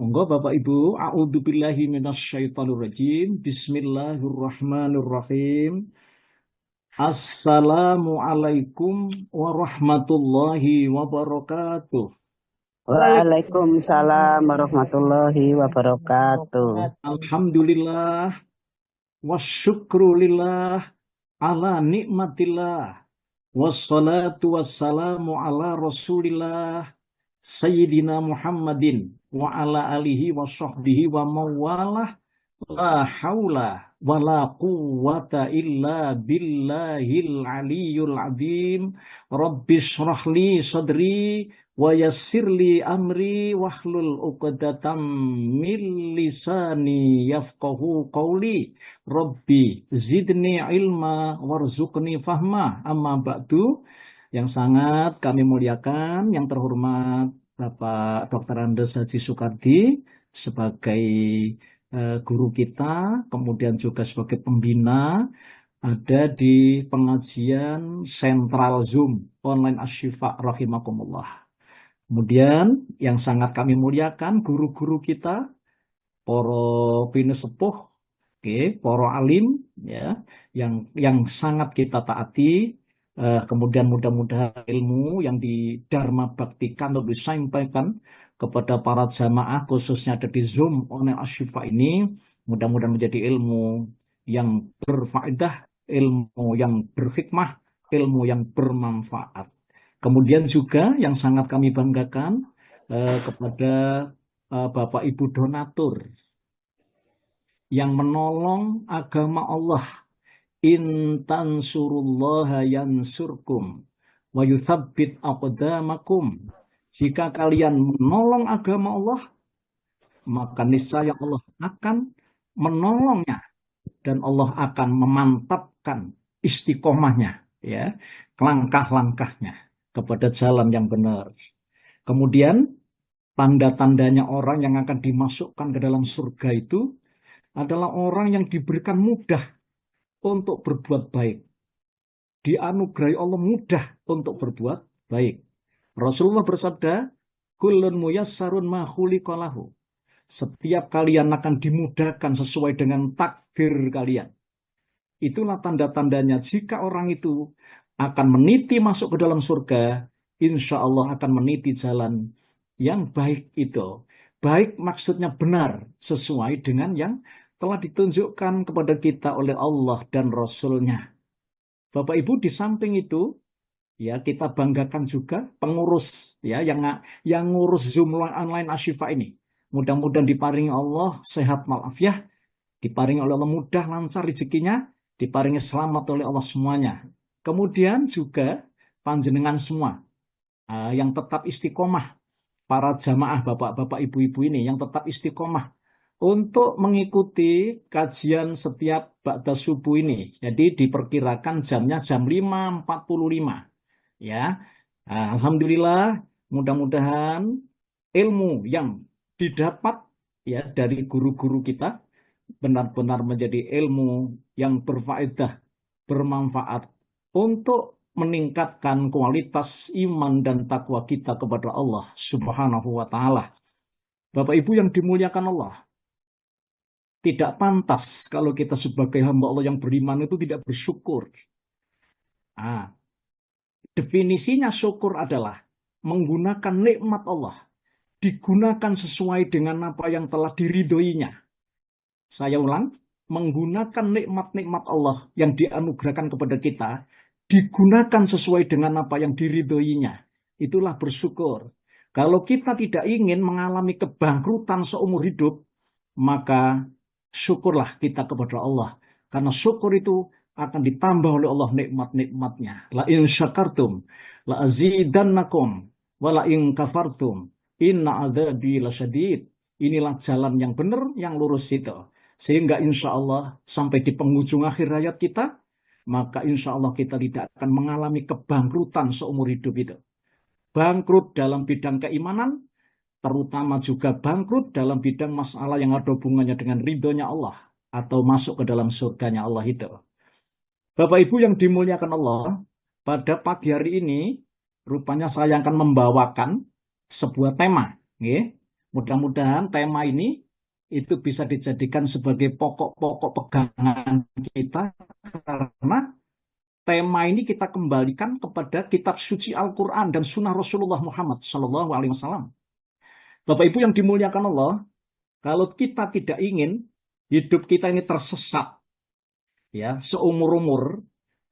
Monggo Bapak Ibu, a'udzubillahi minasyaitonirrajim. Bismillahirrahmanirrahim. Assalamualaikum warahmatullahi wabarakatuh. Waalaikumsalam warahmatullahi wabarakatuh. Alhamdulillah wasyukrulillah ala nikmatillah wassalatu wassalamu ala rasulillah Sayyidina Muhammadin wa ala alihi wa sahbihi wa mawalah. La haula wa la quwwata illa billahil aliyyul azim. Rabbis shrahli sadri wa yassirli amri wahlul 'uqdatam min lisani yafqahu qawli. Rabbi zidni ilma warzuqni fahma. Amma ba'du. Yang sangat kami muliakan, yang terhormat Bapak Dr. Andes Haji Soekardi sebagai guru kita, kemudian juga sebagai pembina, ada di pengajian Sentral Zoom online Asyifa rahimakumullah. Kemudian yang sangat kami muliakan guru-guru kita, para pinesepuh, para alim, ya, yang sangat kita taati. Kemudian mudah-mudahan ilmu yang didharma baktikan atau disampaikan kepada para jamaah khususnya ada di Zoom online Asyifa ini mudah-mudahan menjadi ilmu yang berfaedah, ilmu yang berhikmah, ilmu yang bermanfaat. Kemudian juga yang sangat kami banggakan kepada Bapak Ibu donatur yang menolong agama Allah. In tansurullaha yansurkum wa yuthabbit aqdamakum. Jika kalian menolong agama Allah, maka niscaya Allah akan menolongnya dan Allah akan memantapkan istiqomahnya, ya, langkah-langkahnya kepada jalan yang benar. Kemudian tanda-tandanya orang yang akan dimasukkan ke dalam surga itu adalah orang yang diberikan mudah untuk berbuat baik. Dianugerahi Allah mudah untuk berbuat baik. Rasulullah bersabda, kullun muyassarun ma khuliqa lahu. Setiap kalian akan dimudahkan sesuai dengan takdir kalian. Itulah tanda-tandanya jika orang itu akan meniti masuk ke dalam surga, insya Allah akan meniti jalan yang baik itu. Baik maksudnya benar, sesuai dengan yang telah ditunjukkan kepada kita oleh Allah dan Rasul-Nya. Bapak Ibu, di samping itu, ya, kita banggakan juga pengurus, ya, yang ngurus Zoom online Asyifa ini. Mudah-mudahan diparingi Allah sehat walafiat, diparingi oleh Allah mudah lancar rezekinya, diparingi selamat oleh Allah semuanya. Kemudian juga panjenengan semua yang tetap istiqomah, para jamaah bapak-bapak ibu-ibu ini yang tetap istiqomah untuk mengikuti kajian setiap ba'da subuh ini. Jadi diperkirakan jamnya jam 5.45. Ya. Alhamdulillah, mudah-mudahan ilmu yang didapat, ya, dari guru-guru kita benar-benar menjadi ilmu yang berfaedah, bermanfaat untuk meningkatkan kualitas iman dan takwa kita kepada Allah Subhanahu wa taala. Bapak Ibu yang dimuliakan Allah, tidak pantas kalau kita sebagai hamba Allah yang beriman itu tidak bersyukur. Definisinya syukur adalah menggunakan nikmat Allah, digunakan sesuai dengan apa yang telah diridhoinya. Saya ulang, menggunakan nikmat-nikmat Allah yang dianugerahkan kepada kita, digunakan sesuai dengan apa yang diridhoinya. Itulah bersyukur. Kalau kita tidak ingin mengalami kebangkrutan seumur hidup, maka syukurlah kita kepada Allah. Karena syukur itu akan ditambah oleh Allah nikmat-nikmatnya. La in syakartum, la azidannakum, wa la in kafartum, inna adzabi lasyadid. Inilah jalan yang benar, yang lurus itu. Sehingga insya Allah sampai di penghujung akhir hayat kita, maka insya Allah kita tidak akan mengalami kebangkrutan seumur hidup itu. Bangkrut dalam bidang keimanan, terutama juga bangkrut dalam bidang masalah yang ada hubungannya dengan ridhonya Allah atau masuk ke dalam surganya Allah itu. Bapak Ibu yang dimuliakan Allah, pada pagi hari ini rupanya saya akan membawakan sebuah tema, Mudah-mudahan tema ini itu bisa dijadikan sebagai pokok-pokok pegangan kita, karena tema ini kita kembalikan kepada kitab suci Al-Quran dan sunnah Rasulullah Muhammad SAW. Bapak Ibu yang dimuliakan Allah, kalau kita tidak ingin hidup kita ini tersesat, ya, seumur-umur,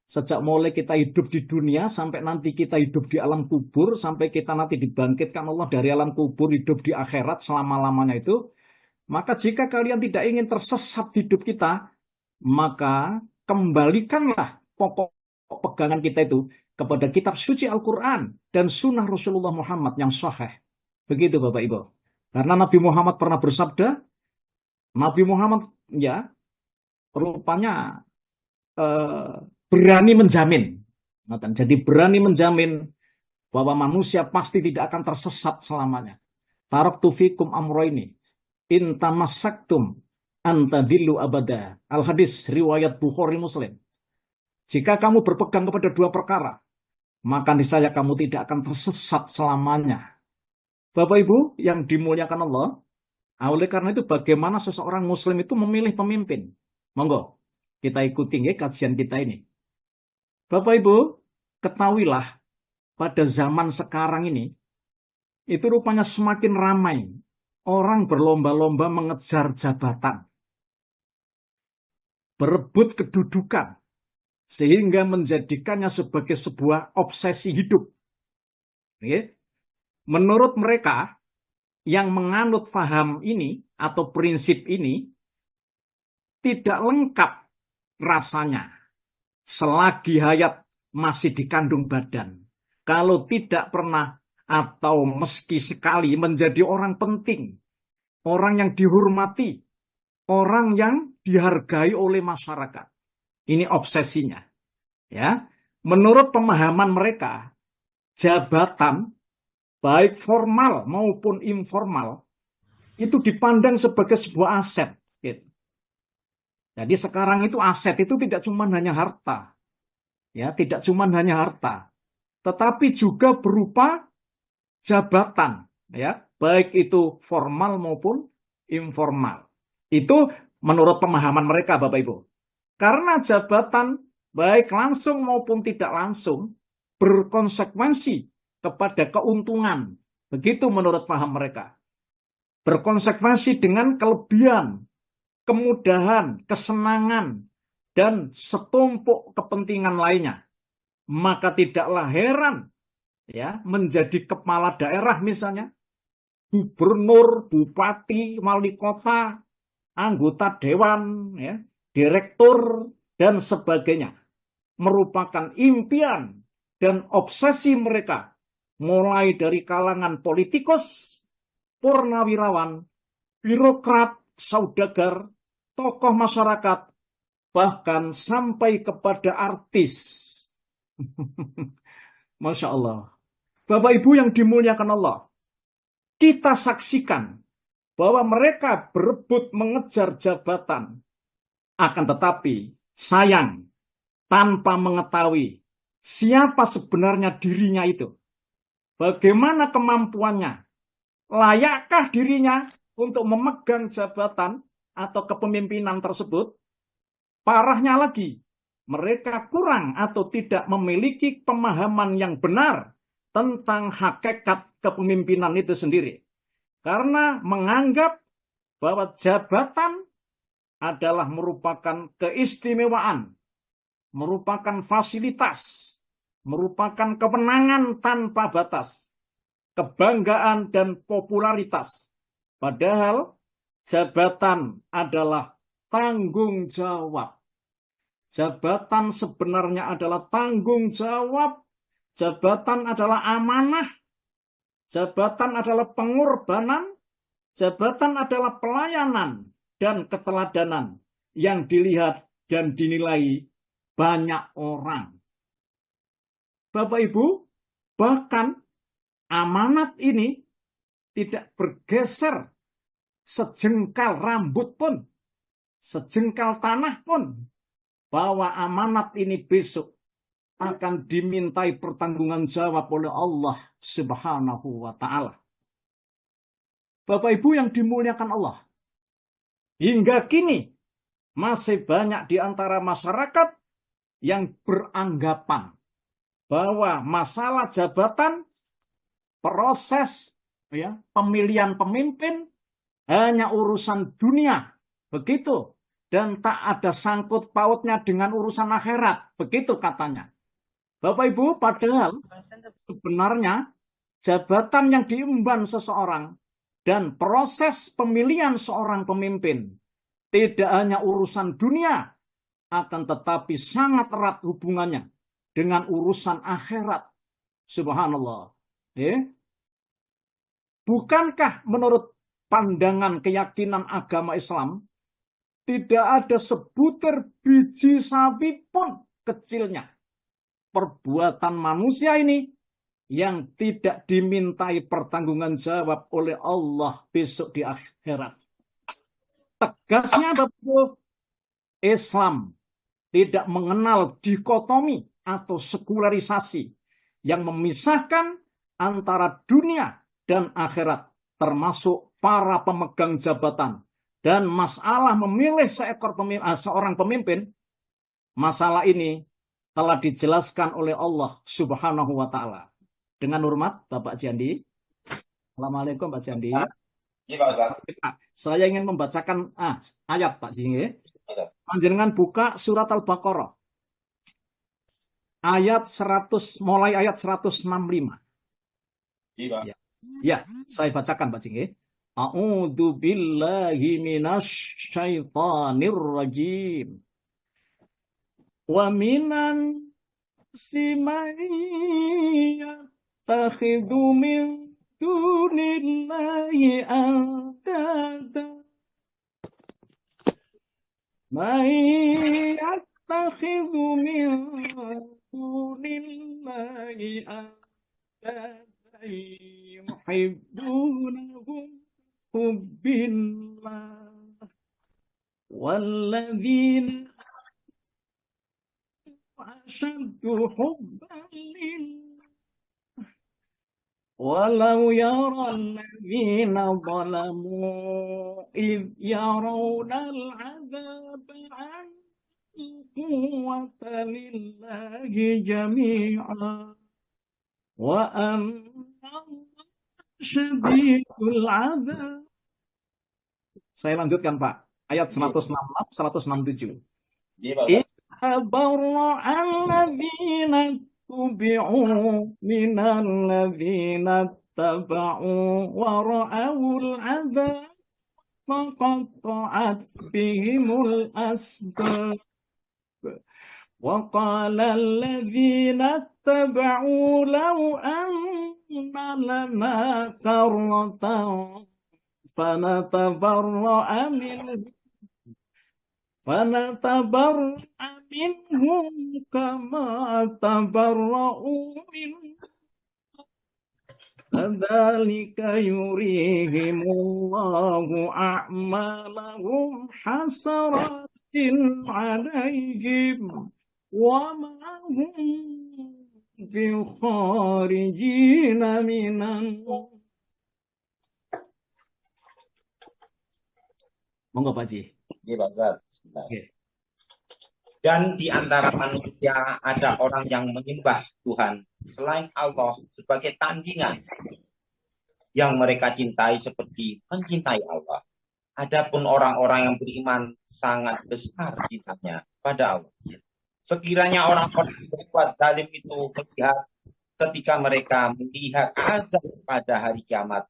sejak mulai kita hidup di dunia sampai nanti kita hidup di alam kubur, sampai kita nanti dibangkitkan Allah dari alam kubur, hidup di akhirat selama-lamanya itu, maka jika kalian tidak ingin tersesat hidup kita, maka kembalikanlah pokok pegangan kita itu kepada kitab suci Al-Quran dan sunnah Rasulullah Muhammad yang sahih. Begitu Bapak Ibu. Karena Nabi Muhammad pernah bersabda, Nabi Muhammad ya rupanya berani menjamin. Jadi berani menjamin bahwa manusia pasti tidak akan tersesat selamanya. Taraktu fikum amroini in tamassaktum antadillu abada. Al-hadis riwayat Bukhari Muslim. Jika kamu berpegang kepada dua perkara, maka niscaya kamu tidak akan tersesat selamanya. Bapak Ibu yang dimuliakan Allah, oleh karena itu bagaimana seseorang muslim itu memilih pemimpin? Monggo, kita ikuti ya kajian kita ini. Bapak Ibu, ketahuilah pada zaman sekarang ini, itu rupanya semakin ramai. Orang berlomba-lomba mengejar jabatan. Berebut kedudukan. Sehingga menjadikannya sebagai sebuah obsesi hidup. Menurut mereka, yang menganut faham ini atau prinsip ini, tidak lengkap rasanya selagi hayat masih dikandung badan. Kalau tidak pernah atau meski sekali menjadi orang penting, orang yang dihormati, orang yang dihargai oleh masyarakat. Ini obsesinya. Ya, menurut pemahaman mereka, jabatan baik formal maupun informal itu dipandang sebagai sebuah aset. Gitu. Jadi sekarang itu aset itu tidak cuma hanya harta, ya, tidak cuma hanya harta, tetapi juga berupa jabatan, ya, baik itu formal maupun informal. Itu menurut pemahaman mereka, Bapak Ibu. Karena jabatan baik langsung maupun tidak langsung berkonsekuensi kepada keuntungan. Begitu menurut paham mereka. Berkonsekuensi dengan kelebihan, kemudahan, kesenangan, dan setumpuk kepentingan lainnya. Maka tidaklah heran ya menjadi kepala daerah misalnya, gubernur, bupati, wali kota, anggota dewan, ya, direktur, dan sebagainya. Merupakan impian dan obsesi mereka, mulai dari kalangan politikus, purnawirawan, birokrat, saudagar, tokoh masyarakat, bahkan sampai kepada artis. Masya Allah. Bapak Ibu yang dimuliakan Allah, kita saksikan bahwa mereka berebut mengejar jabatan, akan tetapi sayang tanpa mengetahui siapa sebenarnya dirinya itu. Bagaimana kemampuannya? Layakkah dirinya untuk memegang jabatan atau kepemimpinan tersebut? Parahnya lagi, mereka kurang atau tidak memiliki pemahaman yang benar tentang hakikat kepemimpinan itu sendiri. Karena menganggap bahwa jabatan adalah merupakan keistimewaan, merupakan fasilitas, merupakan kewenangan tanpa batas, kebanggaan dan popularitas. Padahal jabatan adalah tanggung jawab. Jabatan sebenarnya adalah tanggung jawab. Jabatan adalah amanah. Jabatan adalah pengorbanan. Jabatan adalah pelayanan dan keteladanan yang dilihat dan dinilai banyak orang. Bapak Ibu, bahkan amanat ini tidak bergeser sejengkal rambut pun, sejengkal tanah pun, bahwa amanat ini besok akan dimintai pertanggungan jawab oleh Allah Subhanahu wa Ta'ala. Bapak Ibu yang dimuliakan Allah, hingga kini masih banyak di antara masyarakat yang beranggapan bahwa masalah jabatan, proses pemilihan pemimpin hanya urusan dunia, begitu, dan tak ada sangkut pautnya dengan urusan akhirat, begitu katanya. Bapak Ibu, padahal sebenarnya jabatan yang diemban seseorang dan proses pemilihan seorang pemimpin tidak hanya urusan dunia, akan tetapi sangat erat hubungannya dengan urusan akhirat. Subhanallah. Bukankah menurut pandangan keyakinan agama Islam, tidak ada sebutir biji sawi pun kecilnya perbuatan manusia ini yang tidak dimintai pertanggungan jawab oleh Allah besok di akhirat. Tegasnya Bapak, Islam tidak mengenal dikotomi atau sekularisasi yang memisahkan antara dunia dan akhirat, termasuk para pemegang jabatan. Dan masalah memilih seorang pemimpin, masalah ini telah dijelaskan oleh Allah Subhanahu wa Ta'ala. Dengan hormat, Bapak Jandi. Assalamualaikum, Pak Jandi. Saya ingin membacakan ayat, Pak Jandi. Panjenengan buka surat Al-Baqarah. Ayat 100, mulai ayat 165. Ya, saya bacakan, Pak Jindi. A'udzu billahi minasy syaithanir rajim. Wa minan yattakhidhu min dunillahi andada man yattakhidhu min dunillahi andada yuhibbunahum hubbillah walladzina أشد حبا لله ولو يرى الذين ظلموا إذ يرون العذاب أن القوة لله جميعا وأن الله شديد العذاب. Saya lanjutkan Pak, ayat 166, 167. تبرأ الذين اتبعوا من الذين اتبعوا ورأوا العذاب فقطعت بهم الأسباب وقال الذين اتبعوا لو أن لنا كرة فنتبرأ منهم كما تبرؤوا منا كذلك يريهم الله أعمالهم حسرات عليهم وما هم بخارجين من النار. Monggo Pak Ji. Dan di antara manusia ada orang yang menyembah Tuhan selain Allah sebagai tandingan yang mereka cintai seperti mencintai Allah. Adapun orang-orang yang beriman sangat besar cintanya pada Allah. Sekiranya orang-orang berbuat zalim itu melihat ketika mereka melihat azab pada hari kiamat,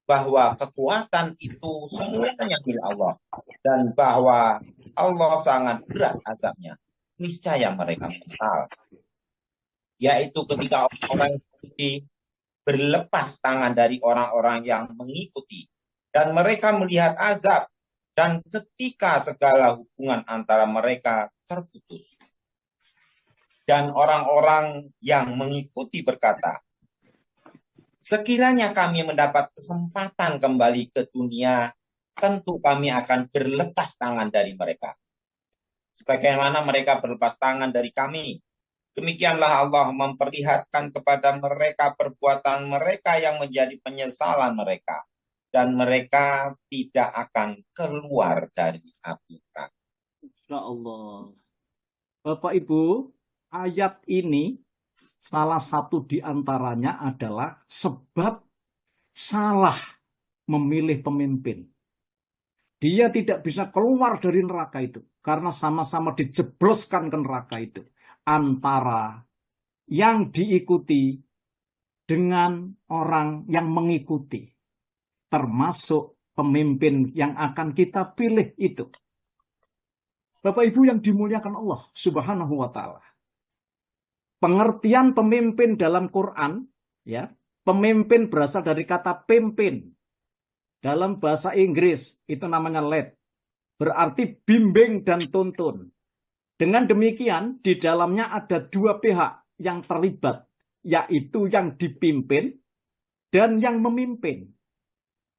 bahwa kekuatan itu semuanya milik Allah dan bahwa Allah sangat berat azabnya, niscaya mereka menyesal. Yaitu ketika orang-orang berlepas tangan dari orang-orang yang mengikuti dan mereka melihat azab dan ketika segala hubungan antara mereka terputus. Dan orang-orang yang mengikuti berkata, sekiranya kami mendapat kesempatan kembali ke dunia, tentu kami akan berlepas tangan dari mereka. Sebagaimana mereka berlepas tangan dari kami, demikianlah Allah memperlihatkan kepada mereka perbuatan mereka yang menjadi penyesalan mereka. dan mereka tidak akan keluar dari api neraka. Insya Allah. Bapak Ibu, ayat ini salah satu di antaranya adalah sebab salah memilih pemimpin. Dia tidak bisa keluar dari neraka itu karena sama-sama dijebloskan ke neraka itu antara yang diikuti dengan orang yang mengikuti, termasuk pemimpin yang akan kita pilih itu. Bapak Ibu yang dimuliakan Allah Subhanahu wa taala. Pengertian pemimpin dalam Quran, ya, pemimpin berasal dari kata pimpin. Dalam bahasa Inggris itu namanya lead. Berarti bimbing dan tuntun. Dengan demikian di dalamnya ada dua pihak yang terlibat, yaitu yang dipimpin dan yang memimpin.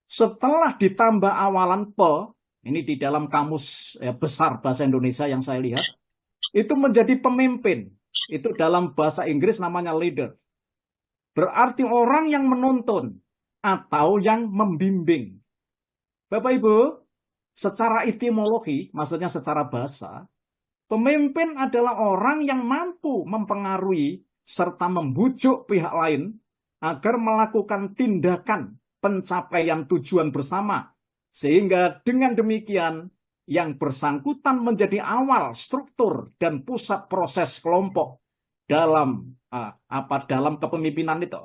Setelah ditambah awalan pe, ini di dalam kamus besar bahasa Indonesia yang saya lihat, itu menjadi pemimpin. Itu dalam bahasa Inggris namanya leader. Berarti orang yang menuntun atau yang membimbing. Bapak Ibu, secara etimologi, maksudnya secara bahasa, pemimpin adalah orang yang mampu mempengaruhi serta membujuk pihak lain agar melakukan tindakan pencapaian tujuan bersama. Sehingga dengan demikian yang bersangkutan menjadi awal struktur dan pusat proses kelompok dalam dalam kepemimpinan itu.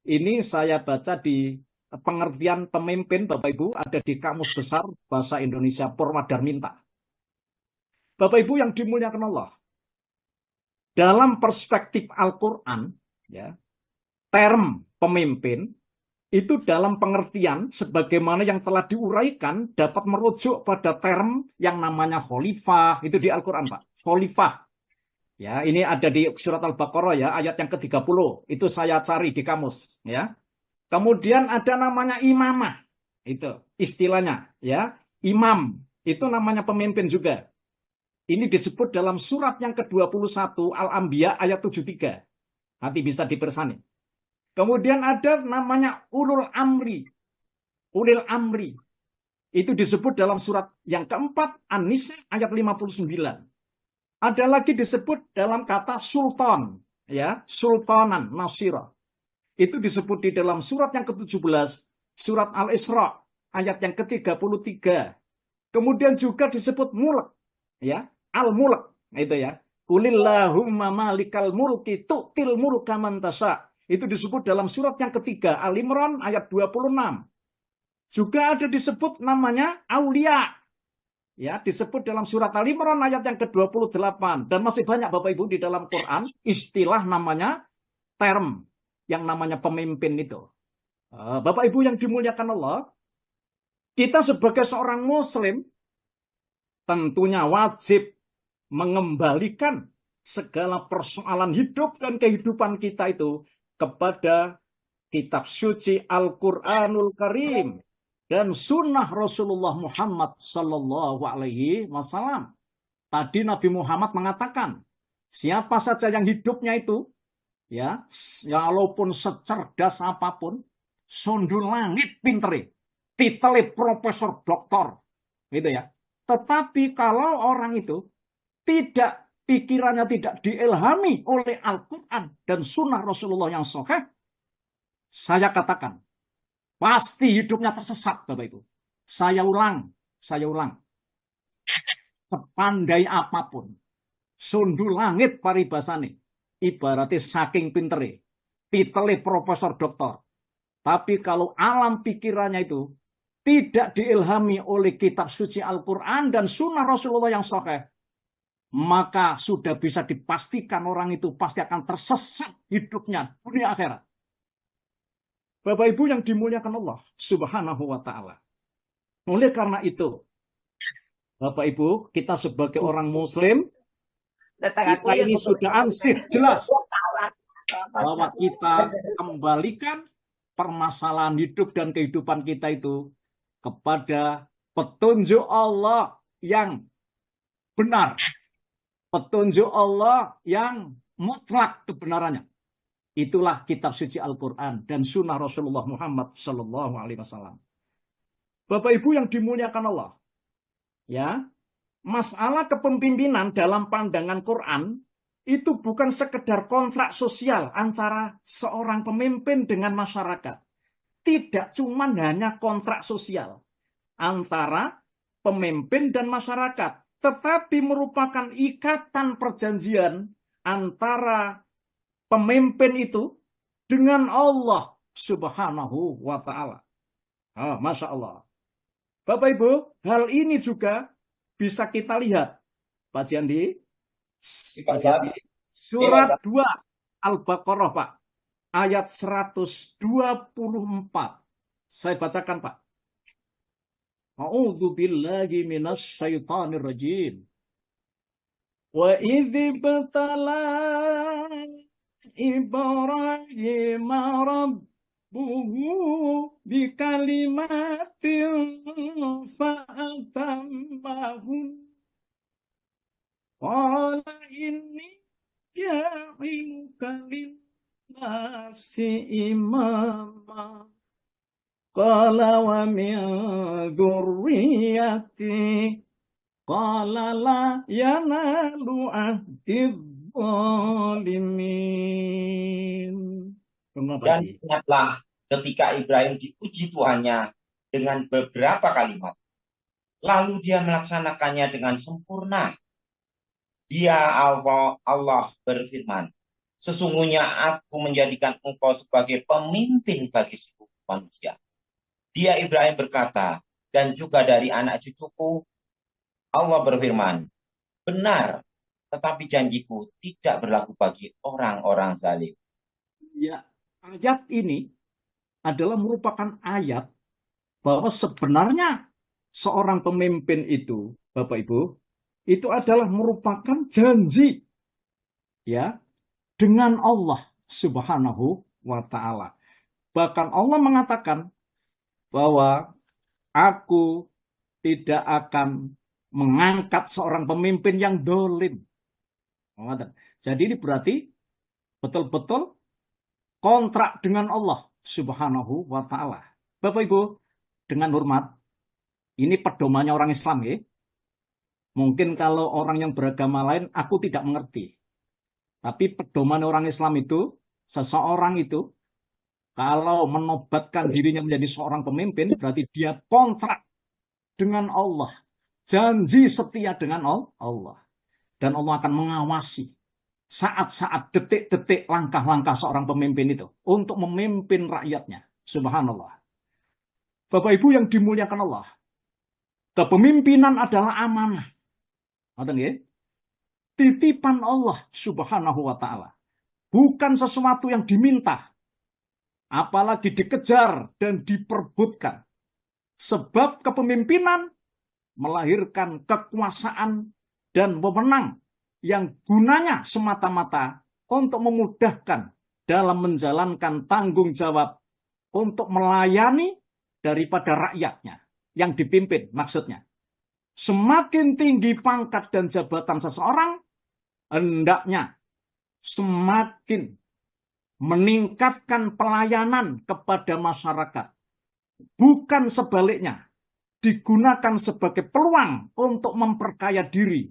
Ini saya baca di pengertian pemimpin, Bapak Ibu, ada di Kamus Besar Bahasa Indonesia Purwadarminta. Bapak Ibu yang dimuliakan Allah, dalam perspektif Al-Quran, ya, term pemimpin itu dalam pengertian sebagaimana yang telah diuraikan dapat merujuk pada term yang namanya khalifah. Itu di Al-Quran, Pak. Khalifah. Ya, ini ada di surat Al-Baqarah ya, ayat yang ke-30. Itu saya cari di kamus, ya. Kemudian ada namanya imamah. Itu istilahnya, ya. Imam itu namanya pemimpin juga. Ini disebut dalam surat yang ke-21 Al-Anbiya ayat 73. Nanti bisa dipersani. Kemudian ada namanya ulul amri. Ulil amri. Itu disebut dalam surat yang keempat An-Nisa ayat 59. Ada lagi disebut dalam kata sultan, ya, sultanan nasira. Itu disebut di dalam surat yang ke-17, surat Al-Isra ayat yang ke-33. Kemudian juga disebut mulk, ya, al-mulk, itu ya. Qulillahumma malikal mulki tu'til mulka man tasha. Itu disebut dalam surat yang ketiga Al-Imran ayat 26. Juga ada disebut namanya aulia. Ya, disebut dalam surat Al-Imran ayat yang ke-28. Dan masih banyak Bapak Ibu di dalam Quran istilah namanya term yang namanya pemimpin itu. Bapak Ibu yang dimuliakan Allah, kita sebagai seorang muslim tentunya wajib mengembalikan segala persoalan hidup dan kehidupan kita itu kepada kitab suci Al-Quranul Karim dan sunnah Rasulullah Muhammad Sallallahu Alaihi Wasallam. Tadi Nabi Muhammad mengatakan, siapa saja yang hidupnya itu, ya, walaupun secerdas apapun, sundul langit pintere, titele profesor doktor, gitu ya. Tetapi kalau orang itu tidak, pikirannya tidak diilhami oleh Al-Quran dan sunnah Rasulullah yang sahih, saya katakan, pasti hidupnya tersesat, Bapak Ibu. Saya ulang. Sepandai apapun, sundul langit paribasane, ibaratnya saking pintere, titele profesor doktor. Tapi kalau alam pikirannya itu tidak diilhami oleh kitab suci Al-Quran dan sunnah Rasulullah yang sahih, maka sudah bisa dipastikan orang itu pasti akan tersesat hidupnya dunia akhirat. Bapak Ibu yang dimuliakan Allah Subhanahu wa taala. Oleh karena itu, Bapak Ibu, kita sebagai orang muslim, kita ini sudah ansih jelas bahwa kita kembalikan permasalahan hidup dan kehidupan kita itu kepada petunjuk Allah yang benar. Petunjuk Allah yang mutlak kebenarannya. Itulah kitab suci Al-Quran dan sunnah Rasulullah Muhammad Sallallahu Alaihi Wasallam. Bapak Ibu yang dimuliakan Allah. Ya, masalah kepemimpinan dalam pandangan Quran itu bukan sekedar kontrak sosial antara seorang pemimpin dengan masyarakat. Tidak cuma hanya kontrak sosial antara pemimpin dan masyarakat, tetapi merupakan ikatan perjanjian antara pemimpin itu dengan Allah Subhanahu wa Ta'ala. Masya Allah. Bapak Ibu, hal ini juga bisa kita lihat, Pak Jandi, surat 2 Al-Baqarah, Pak, ayat 124. Saya bacakan, Pak. A'udzu billahi minasy syaithanir rajim. Wa idz batala Ibrahim rabbuhu bikalimatin fa'atammahun. Qala inni ja'iluka lin-nasi imama. Qala wa min dzurriyyati. Qala la yanalu ahdiz zalimin. Dan ingatlah ketika Ibrahim diuji Tuhannya dengan beberapa kalimat. Lalu dia melaksanakannya dengan sempurna. Dia Allah berfirman, sesungguhnya aku menjadikan engkau sebagai pemimpin bagi seluruh manusia. Dia Ibrahim berkata, dan juga dari anak cucuku, Allah berfirman, benar, tetapi janjiku tidak berlaku bagi orang-orang zalim. Ya, ayat ini adalah merupakan ayat bahwa sebenarnya seorang pemimpin itu, Bapak Ibu, itu adalah merupakan janji ya dengan Allah Subhanahu wa Ta'ala. Bahkan Allah mengatakan bahwa aku tidak akan mengangkat seorang pemimpin yang dolim. Jadi ini berarti betul-betul kontrak dengan Allah Subhanahu wa Ta'ala. Bapak Ibu, dengan hormat, ini pedomannya orang Islam ya. Mungkin kalau orang yang beragama lain, aku tidak mengerti. Tapi pedoman orang Islam itu, seseorang itu, kalau menobatkan dirinya menjadi seorang pemimpin, berarti dia kontrak dengan Allah. Janji setia dengan Allah. Dan Allah akan mengawasi saat-saat, detik-detik, langkah-langkah seorang pemimpin itu. Untuk memimpin rakyatnya. Subhanallah. Bapak Ibu yang dimuliakan Allah. Kepemimpinan adalah amanah. Titipan Allah Subhanahu wa Ta'ala. Bukan sesuatu yang diminta. Apalagi dikejar dan diperbutkan. Sebab kepemimpinan melahirkan kekuasaan dan wewenang yang gunanya semata-mata untuk memudahkan dalam menjalankan tanggung jawab untuk melayani daripada rakyatnya yang dipimpin maksudnya. Semakin tinggi pangkat dan jabatan seseorang, hendaknya semakin meningkatkan pelayanan kepada masyarakat. Bukan sebaliknya, digunakan sebagai peluang untuk memperkaya diri,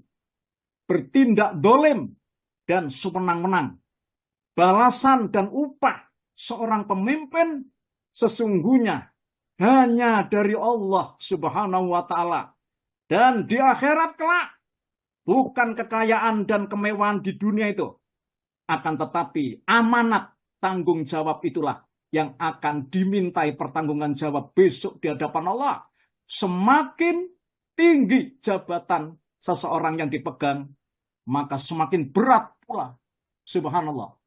bertindak dolim, dan sewenang-wenang. Balasan dan upah seorang pemimpin sesungguhnya hanya dari Allah Subhanahu wa Ta'ala. Dan di akhirat kelak, bukan kekayaan dan kemewahan di dunia itu. Akan tetapi amanat tanggung jawab itulah yang akan dimintai pertanggungan jawab besok di hadapan Allah. Semakin tinggi jabatan seseorang yang dipegang, maka semakin berat pula, subhanallah,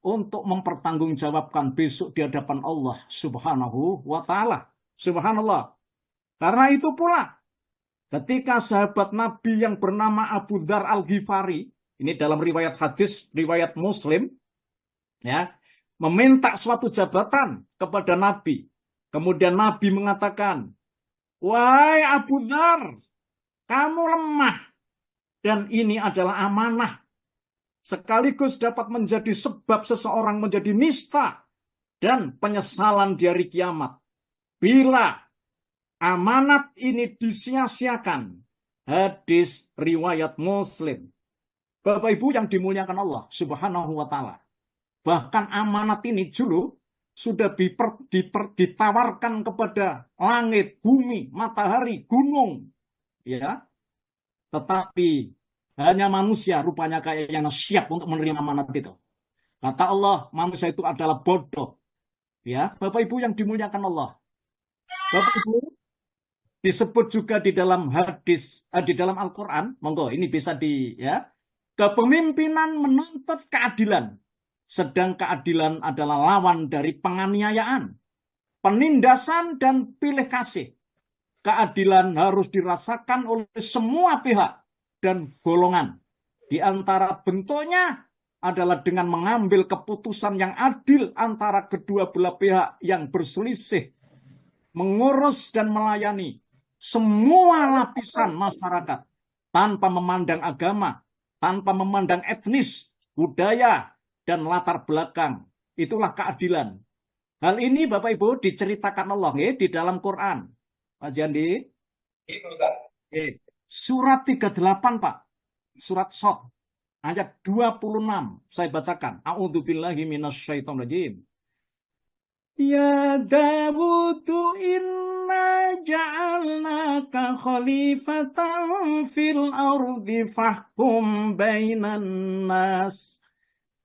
untuk mempertanggungjawabkan besok di hadapan Allah Subhanahu wa Ta'ala. Subhanallah. Karena itu pula, ketika sahabat Nabi yang bernama Abu Dzar Al-Ghifari, ini dalam riwayat hadis, riwayat Muslim, ya, meminta suatu jabatan kepada Nabi. Kemudian Nabi mengatakan, wahai Abu Dzar, kamu lemah. Dan ini adalah amanah. Sekaligus dapat menjadi sebab seseorang menjadi nista dan penyesalan di hari kiamat. Bila amanat ini disia-siakan. Hadis riwayat Muslim. Bapak Ibu yang dimuliakan Allah Subhanahu wa taala. Bahkan amanat ini dulu sudah ditawarkan kepada langit, bumi, matahari, gunung, ya. Tetapi hanya manusia rupanya kayak yang siap untuk menerima amanat itu. Kata Allah, manusia itu adalah bodoh. Ya, Bapak Ibu yang dimuliakan Allah. Bapak Ibu, disebut juga di dalam hadis, di dalam Al-Quran, monggo ini bisa ya, kepemimpinan menuntut keadilan, sedang keadilan adalah lawan dari penganiayaan, penindasan dan pilih kasih. Keadilan harus dirasakan oleh semua pihak dan golongan. Di antara bentuknya adalah dengan mengambil keputusan yang adil antara kedua belah pihak yang berselisih, mengurus dan melayani semua lapisan masyarakat tanpa memandang agama, tanpa memandang etnis, budaya, dan latar belakang. Itulah keadilan. Hal ini Bapak Ibu diceritakan Allah ya, di dalam Quran. Pak Jandi. Surat 38 Pak. Surat Shad. Ayat 26. Saya bacakan. A'udzubillahi minasyaitonirrajim. Ya Dawudu inna ja'alnaka khalifatan fil ardi fahkum bainan nas.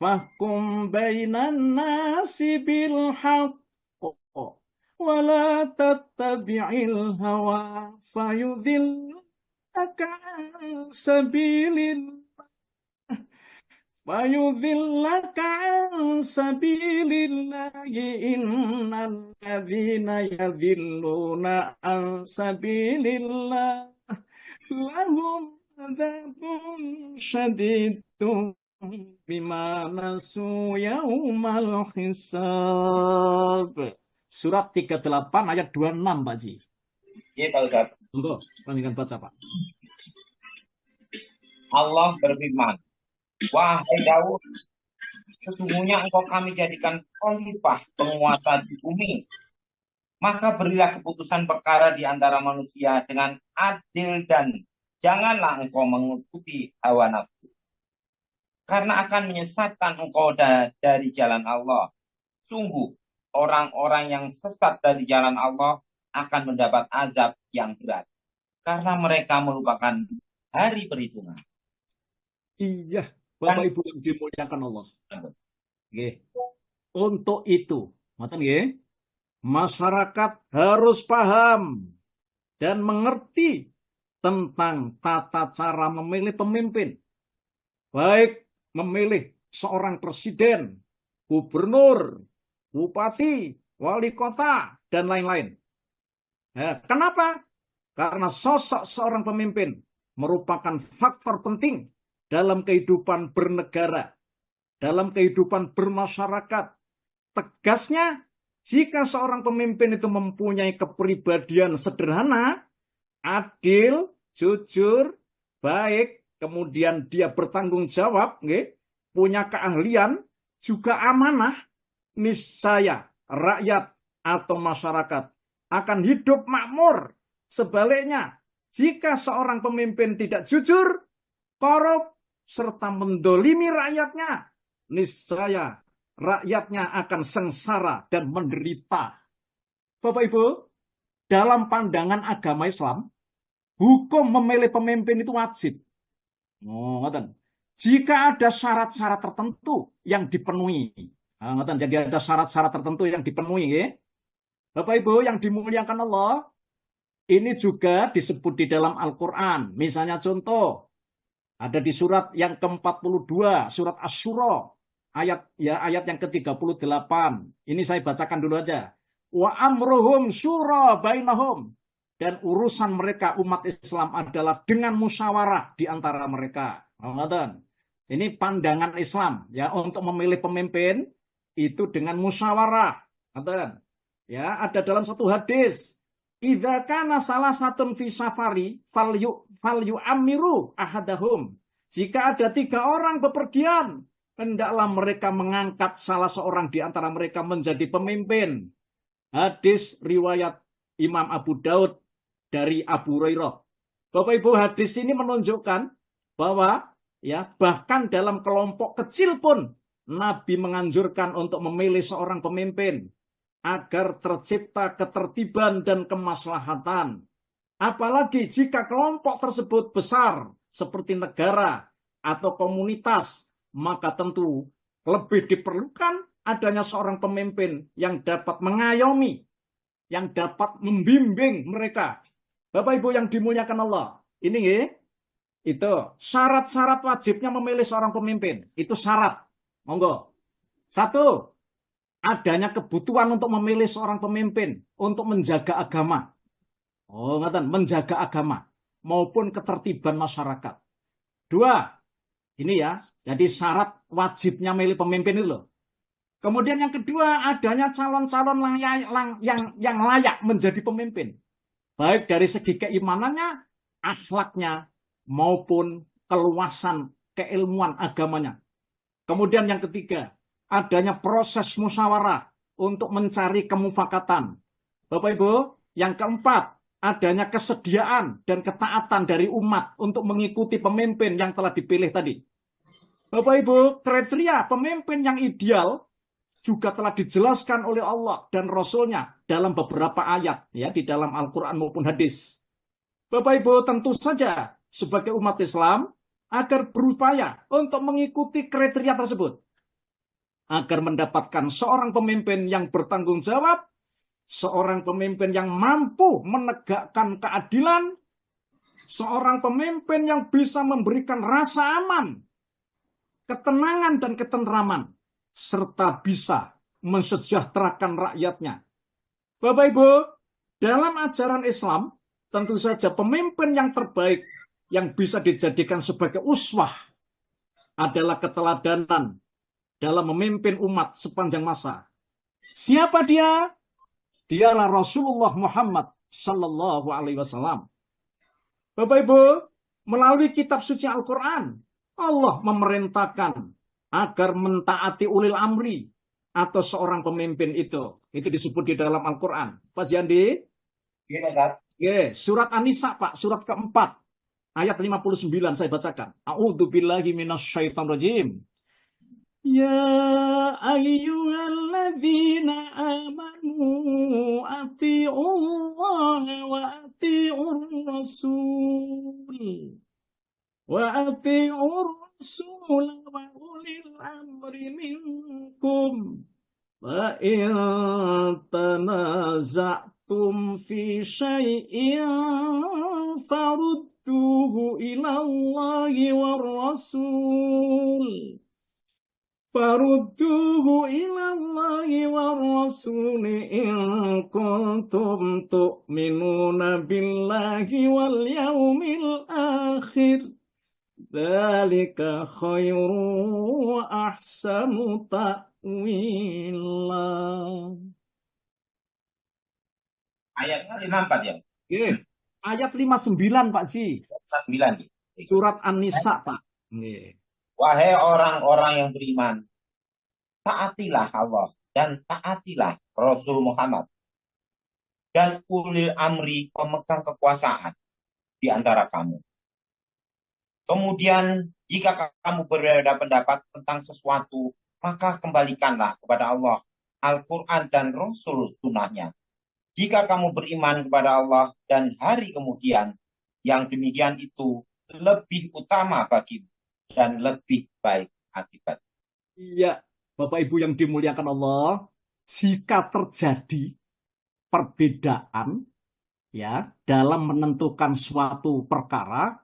Fahkum bainan nasi bil haqq. Wala tattabi'il hawa fayudhillaka an sabilillah. Fayudhillaka an sabilillahi innal ladzina yadhilluna an sabilillah lahum adzabun syadidun bima nasu yaumal hisab. Surat 38 ayat 26 Pak Ji. Iya Pak Ustaz. Untuk lanjutkan baca Pak. Allah berfirman, wahai Daud, sesungguhnya engkau kami jadikan khalifah penguasa di bumi. Maka berilah keputusan perkara di antara manusia dengan adil dan janganlah engkau mengikuti hawa nafsu. Karena akan menyesatkan engkau dari jalan Allah. Sungguh, orang-orang yang sesat dari jalan Allah akan mendapat azab yang berat. Karena mereka melupakan hari perhitungan. Iya, Bapak Ibu yang dimuliakan Allah. Oke. Untuk itu, masyarakat harus paham dan mengerti tentang tata cara memilih pemimpin. Baik memilih seorang presiden, gubernur, bupati, wali kota, dan lain-lain. Kenapa? Karena sosok seorang pemimpin merupakan faktor penting dalam kehidupan bernegara, dalam kehidupan bermasyarakat. Tegasnya, jika seorang pemimpin itu mempunyai kepribadian sederhana, adil, jujur, baik, kemudian dia bertanggung jawab, punya keahlian, juga amanah, niscaya rakyat atau masyarakat akan hidup makmur. Sebaliknya, jika seorang pemimpin tidak jujur, korup, serta mendolimi rakyatnya, niscaya rakyatnya akan sengsara dan menderita. Bapak Ibu, dalam pandangan agama Islam, hukum memilih pemimpin itu wajib. Jika ada syarat-syarat tertentu yang dipenuhi. Jadi ada syarat-syarat tertentu yang dipenuhi. Ya. Bapak Ibu yang dimuliakan Allah, ini juga disebut di dalam Al-Quran. Misalnya contoh, ada di surat yang ke-42, surat Asy-Syura, ayat yang ke-38. Ini saya bacakan dulu aja. Wa amruhum syura bainahum. Dan urusan mereka umat Islam adalah dengan musyawarah di antara mereka. Ini pandangan Islam ya untuk memilih pemimpin itu dengan musyawarah. Ya, ada dalam satu hadis, idza kana salasatun fi safari falyu amiru ahadahum. Jika ada 3 orang bepergian, hendaklah mereka mengangkat salah seorang di antara mereka menjadi pemimpin. Hadis riwayat Imam Abu Daud dari Abu Hurairah. Bapak Ibu, hadis ini menunjukkan bahwa ya bahkan dalam kelompok kecil pun Nabi menganjurkan untuk memilih seorang pemimpin agar tercipta ketertiban dan kemaslahatan. Apalagi jika kelompok tersebut besar seperti negara atau komunitas, maka tentu lebih diperlukan adanya seorang pemimpin yang dapat mengayomi, yang dapat membimbing mereka. Bapak Ibu yang dimuliakan Allah, ini itu syarat-syarat wajibnya memilih seorang pemimpin. Itu syarat. Monggo. Satu, adanya kebutuhan untuk memilih seorang pemimpin untuk menjaga agama. Oh, ngatan, menjaga agama maupun ketertiban masyarakat. Dua, ini ya, jadi syarat wajibnya memilih pemimpin itu loh. Kemudian yang kedua, adanya calon-calon yang layak menjadi pemimpin. Baik dari segi keimanannya, akhlaknya, maupun keluasan keilmuan agamanya. Kemudian yang ketiga, adanya proses musyawarah untuk mencari kemufakatan. Bapak Ibu, yang keempat, adanya kesediaan dan ketaatan dari umat untuk mengikuti pemimpin yang telah dipilih tadi. Bapak Ibu, kriteria pemimpin yang ideal juga telah dijelaskan oleh Allah dan Rasul-Nya dalam beberapa ayat ya di dalam Al-Quran maupun hadis. Bapak Ibu, tentu saja sebagai umat Islam agar berupaya untuk mengikuti kriteria tersebut. Agar mendapatkan seorang pemimpin yang bertanggung jawab, seorang pemimpin yang mampu menegakkan keadilan, seorang pemimpin yang bisa memberikan rasa aman, ketenangan dan ketentraman, serta bisa mensejahterakan rakyatnya. Bapak Ibu, dalam ajaran Islam, tentu saja pemimpin yang terbaik yang bisa dijadikan sebagai uswah adalah keteladanan dalam memimpin umat sepanjang masa. Siapa dia? Dialah Rasulullah Muhammad Sallallahu Alaihi Wasallam. Bapak Ibu, melalui kitab suci Al-Quran, Allah memerintahkan agar mentaati ulil amri atau seorang pemimpin itu. Itu disebut di dalam Al-Quran. Pak Jandi? Iya, Pak. Surat An-Nisa, Pak, surat keempat. Ayat 59 saya bacakan. A'udzubillahi minasyaitonirrajim. Ya ayyuhalladzina amanu ati'ullaha wa ati'ur rasul wa ati'ur rasul wa ulil amri minkum fa in tanaza'tum fi syai'in farudduhu ila Allahi war rasul farudduhu ila Allahi war rasul in kuntum tu'minuna billahi wal yaumil akhir dzalika khairu wa ahsanu ta'wila. Ayatnya 54 ya? Oke. Ayat 59 Pak Ji. 9. Surat An-Nisa Pak. Oke. Wahai orang-orang yang beriman, taatilah Allah dan taatilah Rasul Muhammad dan ulil amri pemegang kekuasaan di antara kamu. Kemudian jika kamu berbeda pendapat tentang sesuatu, maka kembalikanlah kepada Allah, Al-Quran dan Rasul sunnahnya. Jika kamu beriman kepada Allah dan hari kemudian, yang demikian itu lebih utama bagimu dan lebih baik akibat. Iya, Bapak Ibu yang dimuliakan Allah, jika terjadi perbedaan ya dalam menentukan suatu perkara,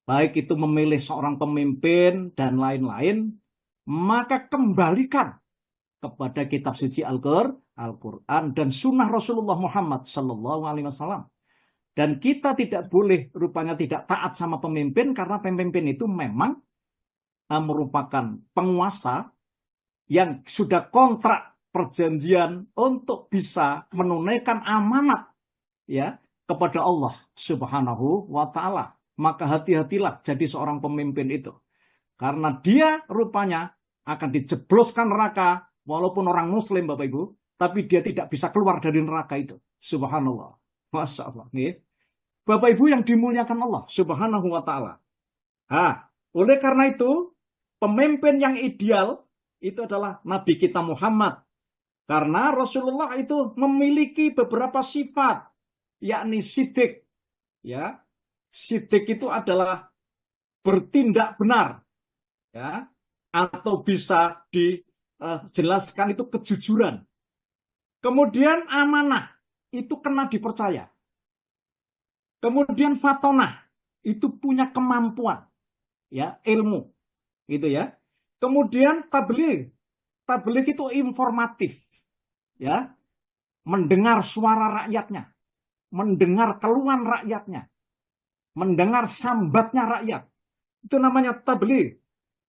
baik itu memilih seorang pemimpin dan lain-lain, maka kembalikan kepada kitab suci Al-Quran dan sunnah Rasulullah Muhammad Sallallahu Alaihi Wasallam. Dan kita tidak boleh rupanya tidak taat sama pemimpin karena pemimpin itu memang merupakan penguasa yang sudah kontrak perjanjian untuk bisa menunaikan amanat ya kepada Allah Subhanahu wa taala. Maka hati-hatilah jadi seorang pemimpin itu. Karena dia rupanya akan dijebloskan neraka walaupun orang muslim Bapak Ibu, tapi dia tidak bisa keluar dari neraka itu. Subhanallah. Masya Allah. Bapak Ibu yang dimuliakan Allah Subhanahu wa taala. Oleh karena itu, pemimpin yang ideal itu adalah Nabi kita Muhammad. Karena Rasulullah itu memiliki beberapa sifat, yakni sidik. Ya, sidik itu adalah bertindak benar, ya, atau bisa dijelaskan itu kejujuran. Kemudian amanah itu kena dipercaya. Kemudian fatonah itu punya kemampuan, ya, ilmu, gitu ya. Kemudian tabligh itu informatif, ya, mendengar suara rakyatnya, mendengar keluhan rakyatnya, mendengar sambatnya rakyat. Itu namanya tabligh.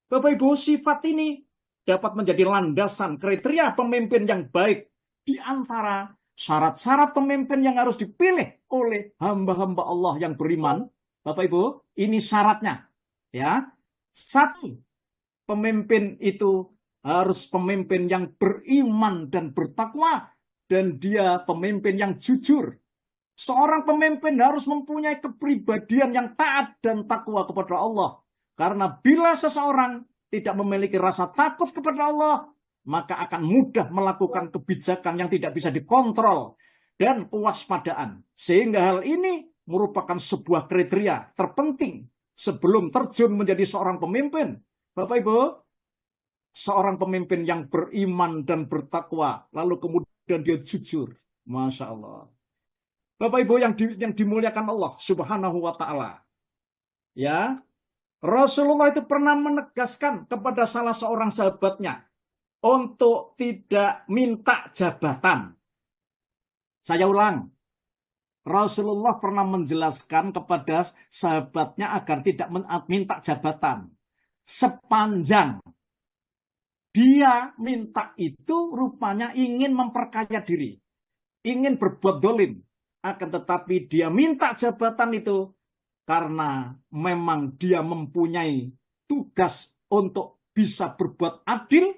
Bapak Ibu, sifat ini dapat menjadi landasan kriteria pemimpin yang baik di antara syarat-syarat pemimpin yang harus dipilih oleh hamba-hamba Allah yang beriman. Bapak Ibu, ini syaratnya. Ya, satu, pemimpin itu harus pemimpin yang beriman dan bertakwa, dan dia pemimpin yang jujur. Seorang pemimpin harus mempunyai kepribadian yang taat dan takwa kepada Allah. Karena bila seseorang tidak memiliki rasa takut kepada Allah, maka akan mudah melakukan kebijakan yang tidak bisa dikontrol dan kewaspadaan. Sehingga hal ini merupakan sebuah kriteria terpenting sebelum terjun menjadi seorang pemimpin. Bapak Ibu, seorang pemimpin yang beriman dan bertakwa, lalu kemudian dia jujur. Masya Allah. Bapak Ibu yang dimuliakan Allah Subhanahu wa taala. Ya, Rasulullah itu pernah menegaskan kepada salah seorang sahabatnya untuk tidak minta jabatan. Saya ulang. Rasulullah pernah menjelaskan kepada sahabatnya agar tidak minta jabatan. Sepanjang dia minta itu rupanya ingin memperkaya diri, ingin berbuat dolim. Akan tetapi dia minta jabatan itu karena memang dia mempunyai tugas untuk bisa berbuat adil,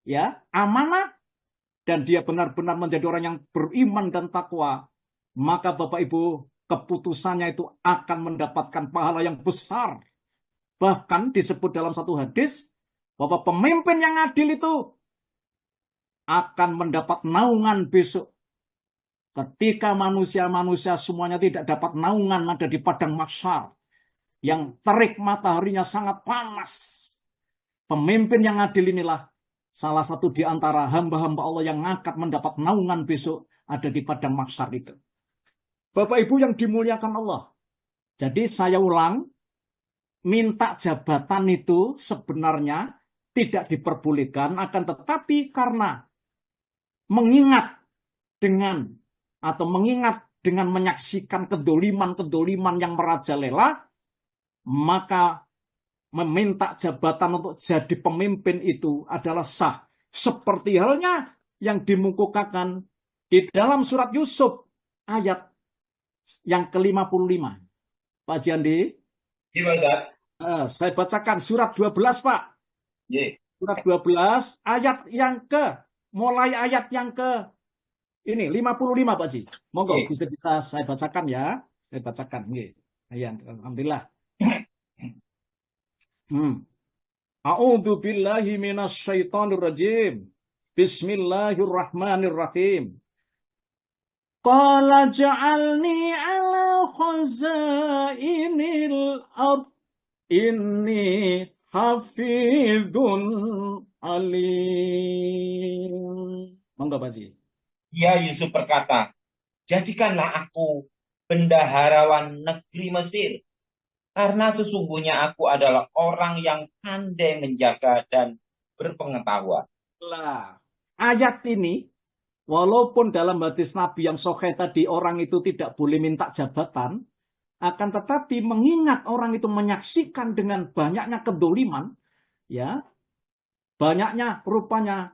ya, amanah, dan dia benar-benar menjadi orang yang beriman dan takwa. Maka Bapak Ibu, keputusannya itu akan mendapatkan pahala yang besar. Bahkan disebut dalam satu hadis bahwa pemimpin yang adil itu akan mendapat naungan besok. Ketika manusia-manusia semuanya tidak dapat naungan ada di padang mahsyar yang terik mataharinya sangat panas. Pemimpin yang adil inilah salah satu di antara hamba-hamba Allah yang akan mendapat naungan besok ada di padang mahsyar itu. Bapak Ibu yang dimuliakan Allah. Jadi saya ulang, minta jabatan itu sebenarnya tidak diperbolehkan, akan tetapi karena mengingat dengan menyaksikan kedoliman yang merajalela, maka meminta jabatan untuk jadi pemimpin itu adalah sah. Seperti halnya yang dimukukakan di dalam surat Yusuf ayat yang ke-55. Pak Jandi? Iya, saya bacakan surat 12, Pak. Iya. Surat 12 ayat yang mulai ayat yang ini 55, Pak Ji. Monggo bisa saya bacakan ya. Saya bacakan. Ya, alhamdulillah. A'udzu billahi minasyaitonir rajim. Bismillahirrahmanirrahim. Qala ja'alni ala khazainil ard inni hafidun alim. Monggo Pak Ji. Ya, Yusuf berkata, jadikanlah aku bendaharawan negeri Mesir, karena sesungguhnya aku adalah orang yang pandai menjaga dan berpengetahuan. Lah, ayat ini, walaupun dalam hadis Nabi yang sahih tadi orang itu tidak boleh minta jabatan, akan tetapi mengingat orang itu menyaksikan dengan banyaknya kedoliman, ya, banyaknya rupanya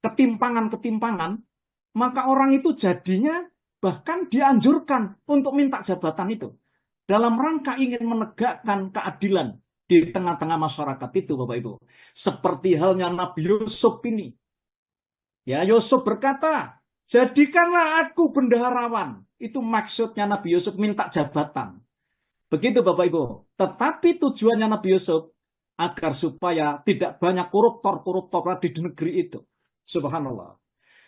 ketimpangan-ketimpangan, maka orang itu jadinya bahkan dianjurkan untuk minta jabatan itu dalam rangka ingin menegakkan keadilan di tengah-tengah masyarakat itu, Bapak Ibu. Seperti halnya Nabi Yusuf ini. Ya, Yusuf berkata, jadikanlah aku bendaharawan. Itu maksudnya Nabi Yusuf minta jabatan. Begitu Bapak Ibu. Tetapi tujuannya Nabi Yusuf agar supaya tidak banyak koruptor-koruptor di negeri itu. Subhanallah.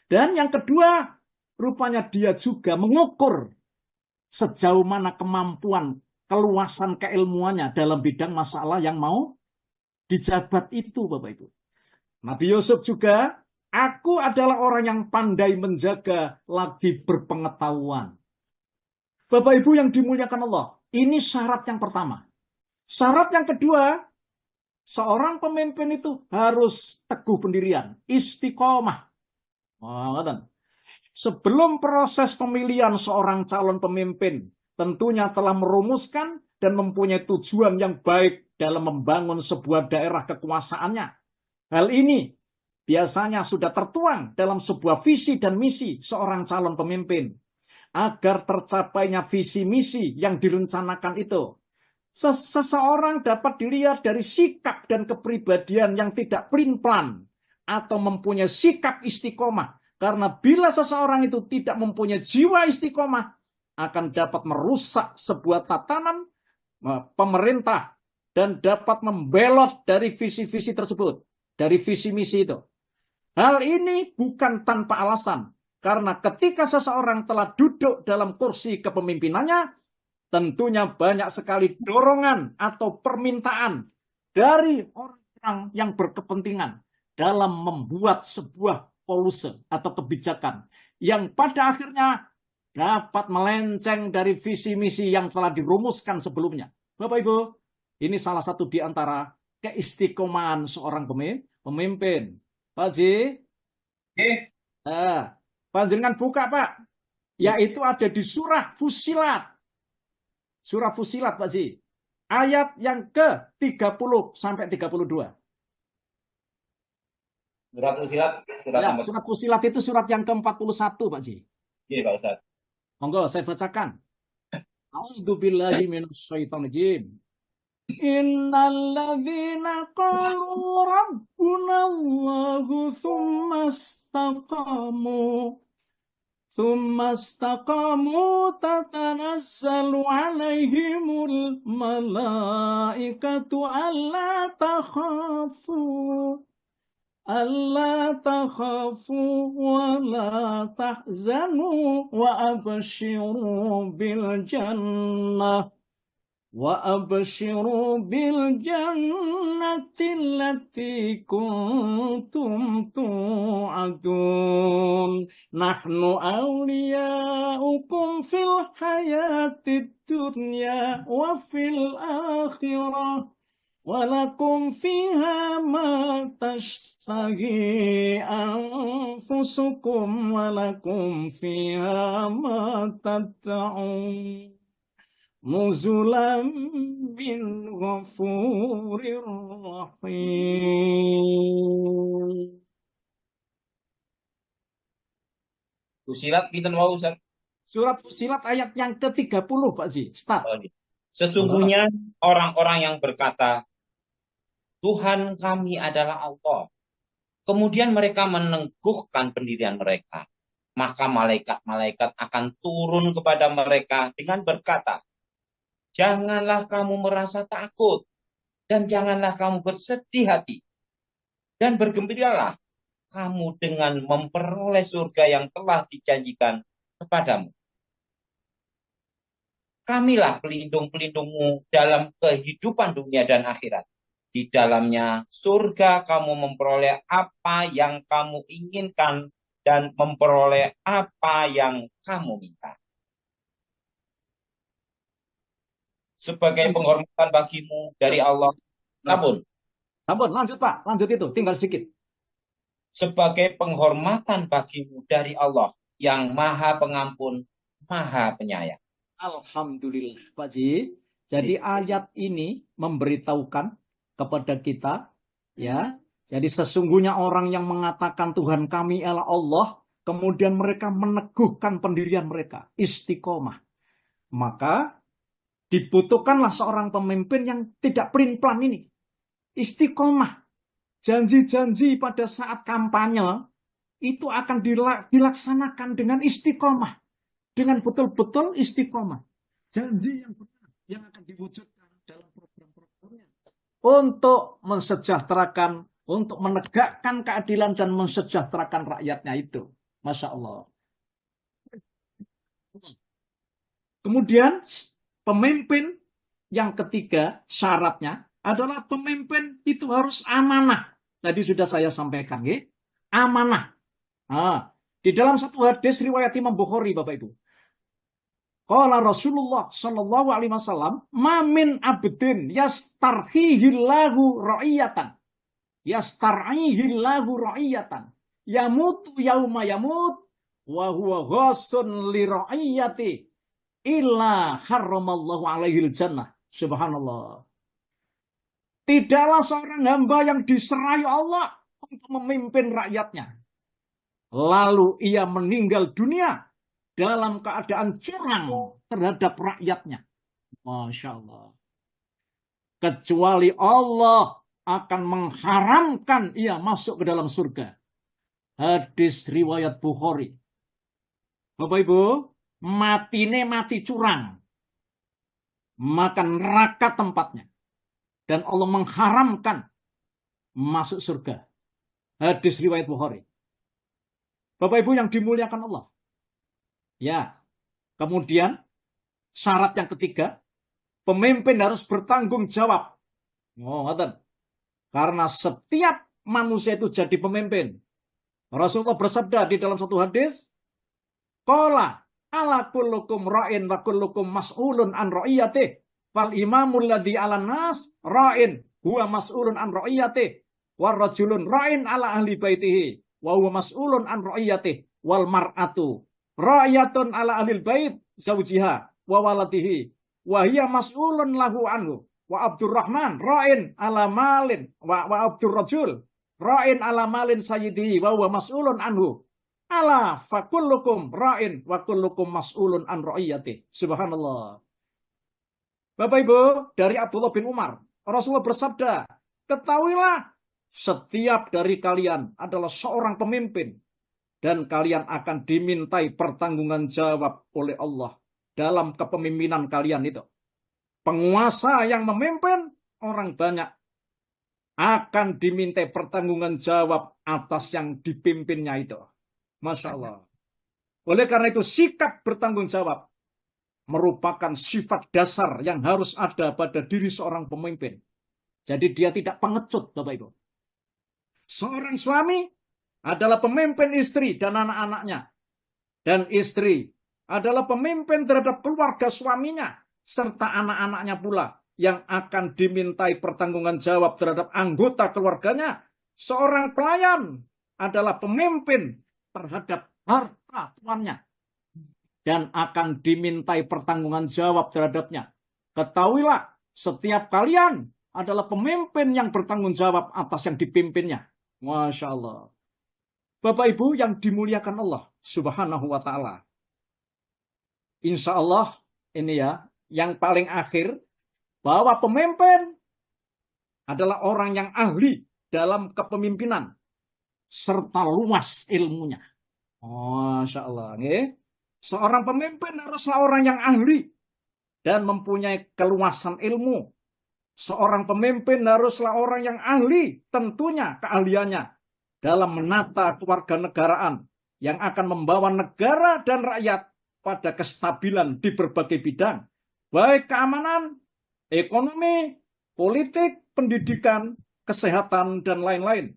Dan yang kedua, rupanya dia juga mengukur sejauh mana kemampuan, keluasan keilmuannya dalam bidang masalah yang mau dijabat itu, Bapak Ibu. Nabi Yusuf juga, aku adalah orang yang pandai menjaga lagi berpengetahuan. Bapak Ibu yang dimuliakan Allah, ini syarat yang pertama. Syarat yang kedua, seorang pemimpin itu harus teguh pendirian, istiqomah. Sebelum proses pemilihan seorang calon pemimpin, tentunya telah merumuskan dan mempunyai tujuan yang baik dalam membangun sebuah daerah kekuasaannya. Hal ini biasanya sudah tertuang dalam sebuah visi dan misi seorang calon pemimpin. Agar tercapainya visi misi yang direncanakan itu, seseorang dapat dilihat dari sikap dan kepribadian yang tidak pelin-pelan atau mempunyai sikap istiqomah. Karena bila seseorang itu tidak mempunyai jiwa istiqomah, akan dapat merusak sebuah tatanan pemerintah dan dapat membelot dari visi-visi tersebut, dari visi misi itu. Hal ini bukan tanpa alasan. Karena ketika seseorang telah duduk dalam kursi kepemimpinannya, tentunya banyak sekali dorongan atau permintaan dari orang yang berkepentingan dalam membuat sebuah polisi atau kebijakan yang pada akhirnya dapat melenceng dari visi misi yang telah dirumuskan sebelumnya. Bapak Ibu, ini salah satu di antara keistiqomahan seorang pemimpin. Pak Ji, panjenengan buka Pak, yaitu ada di surah Fussilat. Surah Fussilat Pak Ji. Ayat yang ke-30 sampai 32. Surat Fussilat. Surat Fussilat itu surat yang ke-41 Pak Ji. Iya Pak Ustaz. Monggo saya bacakan. A'udzubillahi minasyaitonirrajim. Innalladzina qalu rabbuna Allahu thumma istaqamu tatanazzalu alaihimul malaikatu alla takhafu wa la tahzanu wa abshiru bil jannah allati kuntum tu'adun. Nahnu awliyaukum fil hayatid dunya wa fil akhirah. Walakum fiha ma tashtahi anfusukum walakum fiha ma tad'un. Nuzulam min ghafurir rahim. Fussilat pinten wau Ustaz? Surat Fussilat ayat yang ke-30 Pak Ji. Start. Sesungguhnya orang-orang yang berkata, Tuhan kami adalah Allah. Kemudian mereka meneguhkan pendirian mereka. Maka malaikat-malaikat akan turun kepada mereka dengan berkata, janganlah kamu merasa takut dan janganlah kamu bersedih hati. Dan bergembiralah kamu dengan memperoleh surga yang telah dijanjikan kepadamu. Kamilah pelindung-pelindungmu dalam kehidupan dunia dan akhirat. Di dalamnya surga kamu memperoleh apa yang kamu inginkan dan memperoleh apa yang kamu minta. Sebagai penghormatan bagimu dari Allah. Sampun, lanjut Pak. Lanjut itu, tinggal sedikit. Sebagai penghormatan bagimu dari Allah yang Maha Pengampun, Maha Penyayang. Alhamdulillah Pak Ji. Jadi ayat ini memberitahukan kepada kita, ya. Jadi sesungguhnya orang yang mengatakan Tuhan kami adalah Allah, kemudian mereka meneguhkan pendirian mereka, istiqomah. Maka dibutuhkanlah seorang pemimpin yang tidak pelin-pelan ini. Istiqomah. Janji-janji pada saat kampanye itu akan dilaksanakan dengan istiqomah. dengan betul-betul istiqomah. Janji yang benar yang akan diwujudkan dalam program-programnya untuk mensejahterakan, untuk menegakkan keadilan dan mensejahterakan rakyatnya itu. Masya Allah. Kemudian pemimpin yang ketiga syaratnya adalah pemimpin itu harus amanah. Tadi sudah saya sampaikan, ya. Amanah. Nah, di dalam satu hadis riwayat Imam Bukhari, Bapak Ibu. Qala Rasulullah sallallahu alaihi wasallam, "Ma min abdin yastarhihillahu ra'iyatan. Yastar'ihillahu ra'iyatan. Yamutu yauma yamut wa huwa ghasun li ra'iyati illa harramallahu alaihil jannah." Subhanallah. Tidaklah seorang hamba yang diserai Allah untuk memimpin rakyatnya, lalu ia meninggal dunia dalam keadaan curang terhadap rakyatnya. Masya Allah. Kecuali Allah akan mengharamkan ia masuk ke dalam surga. Hadis riwayat Bukhari. Bapak Ibu, matine mati curang, maka neraka tempatnya. Dan Allah mengharamkan masuk surga. Hadis riwayat Bukhari. Bapak Ibu yang dimuliakan Allah. Ya, kemudian syarat yang ketiga, pemimpin harus bertanggung jawab. Oh, karena setiap manusia itu jadi pemimpin. Rasulullah bersabda di dalam satu hadis, qala ala kullukum ra'in wa kullukum mas'ulun an ra'iyatih. Fal imamul ladzi 'alan nas ra'in huwa mas'ulun an ra'iyatih. War rajulun ra'in ala ahli baitihi wa huwa mas'ulun an ra'iyatih. Wal mar'atu ra'yatun ala ahli bait zaujiha wa waladihi wa hiya mas'ulun lahu anhu. Wa Abdurrahman ra'in ala malin wa Abdurrajul ra'in ala malin sayyidihi wa huwa mas'ulun anhu. Ala fa kullukum ra'in wa kullukum mas'ulun an ra'iyatih. Subhanallah. Bapak Ibu, dari Abdullah bin Umar, Rasulullah bersabda, ketahuilah setiap dari kalian adalah seorang pemimpin dan kalian akan dimintai pertanggungan jawab oleh Allah dalam kepemimpinan kalian itu. Penguasa yang memimpin orang banyak akan dimintai pertanggungan jawab atas yang dipimpinnya itu. Masya Allah. Oleh karena itu sikap bertanggung jawab merupakan sifat dasar yang harus ada pada diri seorang pemimpin. Jadi dia tidak pengecut, Bapak Ibu. Seorang suami adalah pemimpin istri dan anak-anaknya. Dan istri adalah pemimpin terhadap keluarga suaminya, serta anak-anaknya pula yang akan dimintai pertanggungan jawab terhadap anggota keluarganya. Seorang pelayan adalah pemimpin terhadap harta tuannya dan akan dimintai pertanggungan jawab terhadapnya. Ketahuilah, setiap kalian adalah pemimpin yang bertanggung jawab atas yang dipimpinnya. Masya Allah. Bapak Ibu yang dimuliakan Allah Subhanahu wa ta'ala. Insya Allah ini ya, yang paling akhir, bahwa pemimpin adalah orang yang ahli dalam kepemimpinan serta luas ilmunya. Masya Allah. Nih. Seorang pemimpin haruslah orang yang ahli dan mempunyai keluasan ilmu. Seorang pemimpin haruslah orang yang ahli, tentunya keahliannya dalam menata kewarganegaraan yang akan membawa negara dan rakyat pada kestabilan di berbagai bidang, baik keamanan, ekonomi, politik, pendidikan, kesehatan, dan lain-lain.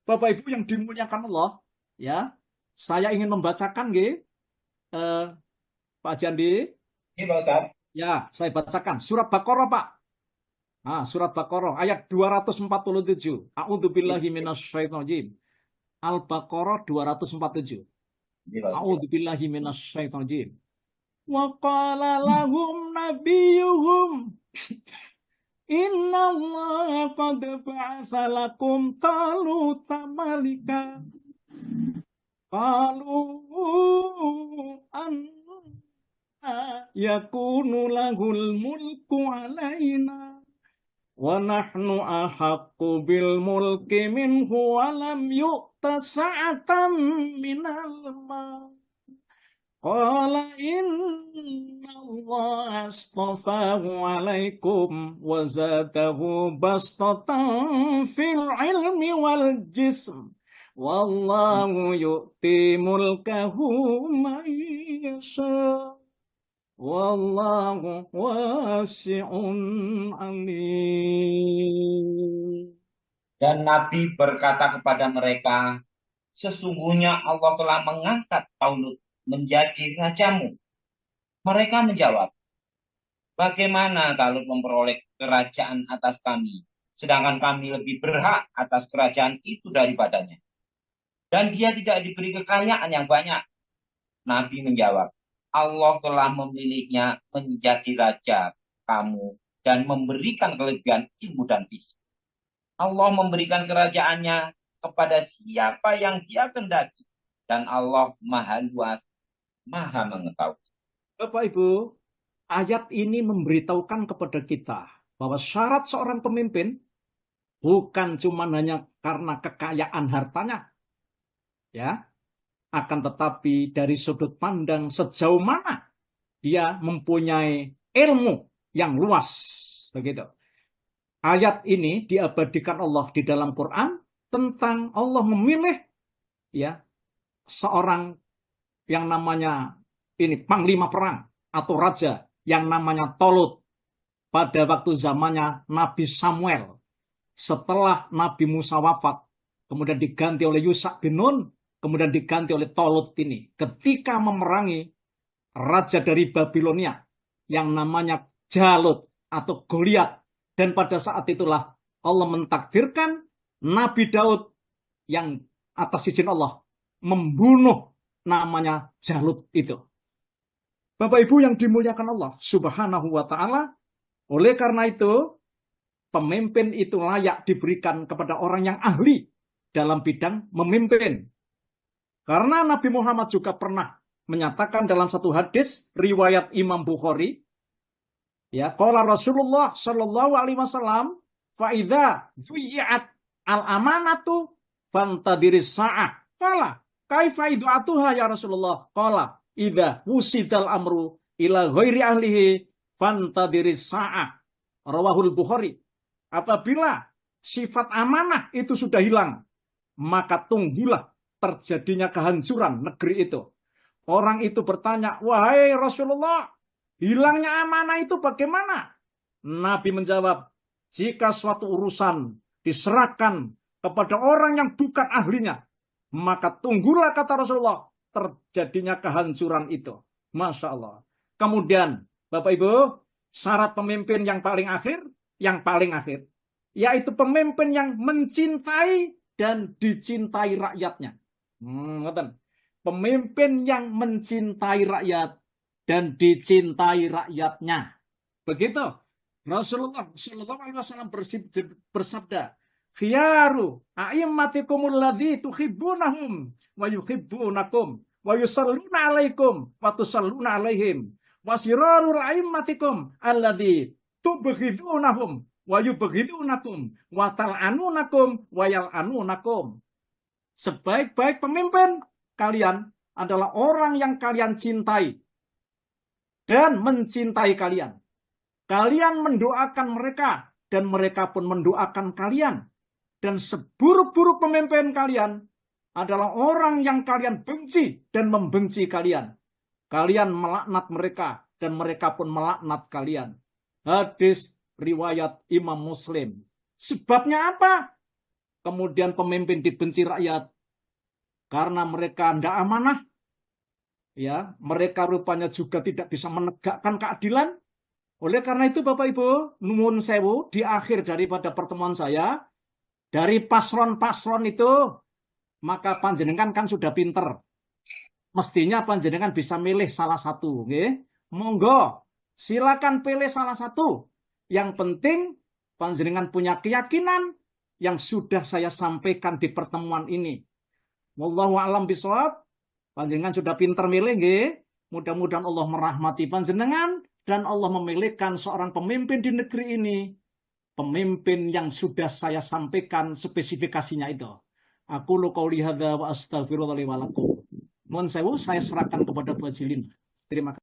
Bapak Ibu yang dimuliakan Allah, ya, saya ingin membacakan, Pak Jandi. Ini Pak Ustaz. Ya, saya bacakan surat Baqarah, Pak. Nah, surat Baqarah ayat 247. A'udzubillahi minasyaitonirrajim. Al-Baqarah 247. A'udzubillahi minasyaitonirrajim. Wa qala lahum nabiyuhum innallaha qad ba'atsa lakum taluta malika. Qalu anna yakunu lahul mulku alaina wa nahnu ahaqqu bil mulki minhu wa lam yu'ta sa'atan minal mal. Qala inna Allah astafahu alaikum wa zadahu bastatan fil ilmi wal jism. Wallahu yu'ti mulkahu man yasha. Wallahu wasi'un alim. Dan Nabi berkata kepada mereka, sesungguhnya Allah telah mengangkat Taulut menjadi rajamu. Mereka menjawab, bagaimana Taulut memperoleh kerajaan atas kami, sedangkan kami lebih berhak atas kerajaan itu daripadanya. Dan dia tidak diberi kekayaan yang banyak. Nabi menjawab, Allah telah memilihnya menjadi raja kamu dan memberikan kelebihan ilmu dan fisik. Allah memberikan kerajaannya kepada siapa yang dia kehendaki. Dan Allah maha luas, maha mengetahui. Bapak Ibu, ayat ini memberitahukan kepada kita bahwa syarat seorang pemimpin bukan cuma hanya karena kekayaan hartanya, ya, akan tetapi dari sudut pandang sejauh mana dia mempunyai ilmu yang luas, begitu. Ayat ini diabadikan Allah di dalam Quran tentang Allah memilih, ya, seorang yang namanya ini panglima perang atau raja yang namanya Tolut pada waktu zamannya Nabi Samuel. Setelah Nabi Musa wafat, kemudian diganti oleh Yusa bin Nun, kemudian diganti oleh Tolut ini. Ketika memerangi raja dari Babilonia yang namanya Jalut atau Goliat. Dan pada saat itulah Allah mentakdirkan Nabi Daud yang atas izin Allah membunuh namanya Jalut itu. Bapak Ibu yang dimuliakan Allah Subhanahu wa Ta'ala, oleh karena itu pemimpin itu layak diberikan kepada orang yang ahli dalam bidang memimpin. Karena Nabi Muhammad juga pernah menyatakan dalam satu hadis riwayat Imam Bukhari, ya, qala Rasulullah sallallahu alaihi wasallam, fa idza dhuyi'at al-amanatu fantadiris sa'ah. Qala kaifa idu'atuha ya Rasulullah? Qala idza wusidal amru ila ghairi ahlihi fantadiris sa'ah. Rawahul Bukhari. Apabila sifat amanah itu sudah hilang, maka tunggulah terjadinya kehancuran negeri itu. Orang itu bertanya, wahai Rasulullah, hilangnya amanah itu bagaimana? Nabi menjawab, jika suatu urusan diserahkan kepada orang yang bukan ahlinya, maka tunggulah, kata Rasulullah, terjadinya kehancuran itu. Masya Allah. Kemudian, Bapak Ibu, syarat pemimpin yang paling akhir, yaitu pemimpin yang mencintai dan dicintai rakyatnya. Pemimpin yang mencintai rakyat dan dicintai rakyatnya. Begitu. Rasulullah sallallahu alaihi wasallam bersabda, "Khiyaru a'immatikumul ladzi tuhibbunahum wa yuhibbunakum wa yusalluna 'alaikum wa tusalluna 'alaihim wa sirarul a'immatikum alladzi tubghidunahum wa yubghidunakum wa tal'anunakum wa yal'anunakum." Sebaik-baik pemimpin kalian adalah orang yang kalian cintai dan mencintai kalian. Kalian mendoakan mereka dan mereka pun mendoakan kalian. Dan seburuk-buruk pemimpin kalian adalah orang yang kalian benci dan membenci kalian. Kalian melaknat mereka dan mereka pun melaknat kalian. Hadis riwayat Imam Muslim. Sebabnya apa? Kemudian pemimpin dibenci rakyat karena mereka tidak amanah. Ya, mereka rupanya juga tidak bisa menegakkan keadilan. Oleh karena itu Bapak Ibu, nuwun sewu, di akhir daripada pertemuan saya, dari paslon-paslon itu, maka panjenengan kan sudah pinter. Mestinya panjenengan bisa milih salah satu. Okay? Monggo, silakan pilih salah satu. Yang penting panjenengan punya keyakinan yang sudah saya sampaikan di pertemuan ini. Wallahu a'lam bishawab. Panjenengan sudah pinter milih, nggih. Mudah-mudahan Allah merahmati panjenengan dan Allah memilihkan seorang pemimpin di negeri ini. Pemimpin yang sudah saya sampaikan spesifikasinya itu. Aku qouli hadza wa astaghfirullah li wa lakum. Nuwun sewu, saya serahkan kepada Bu Haji Lina. Terima kasih.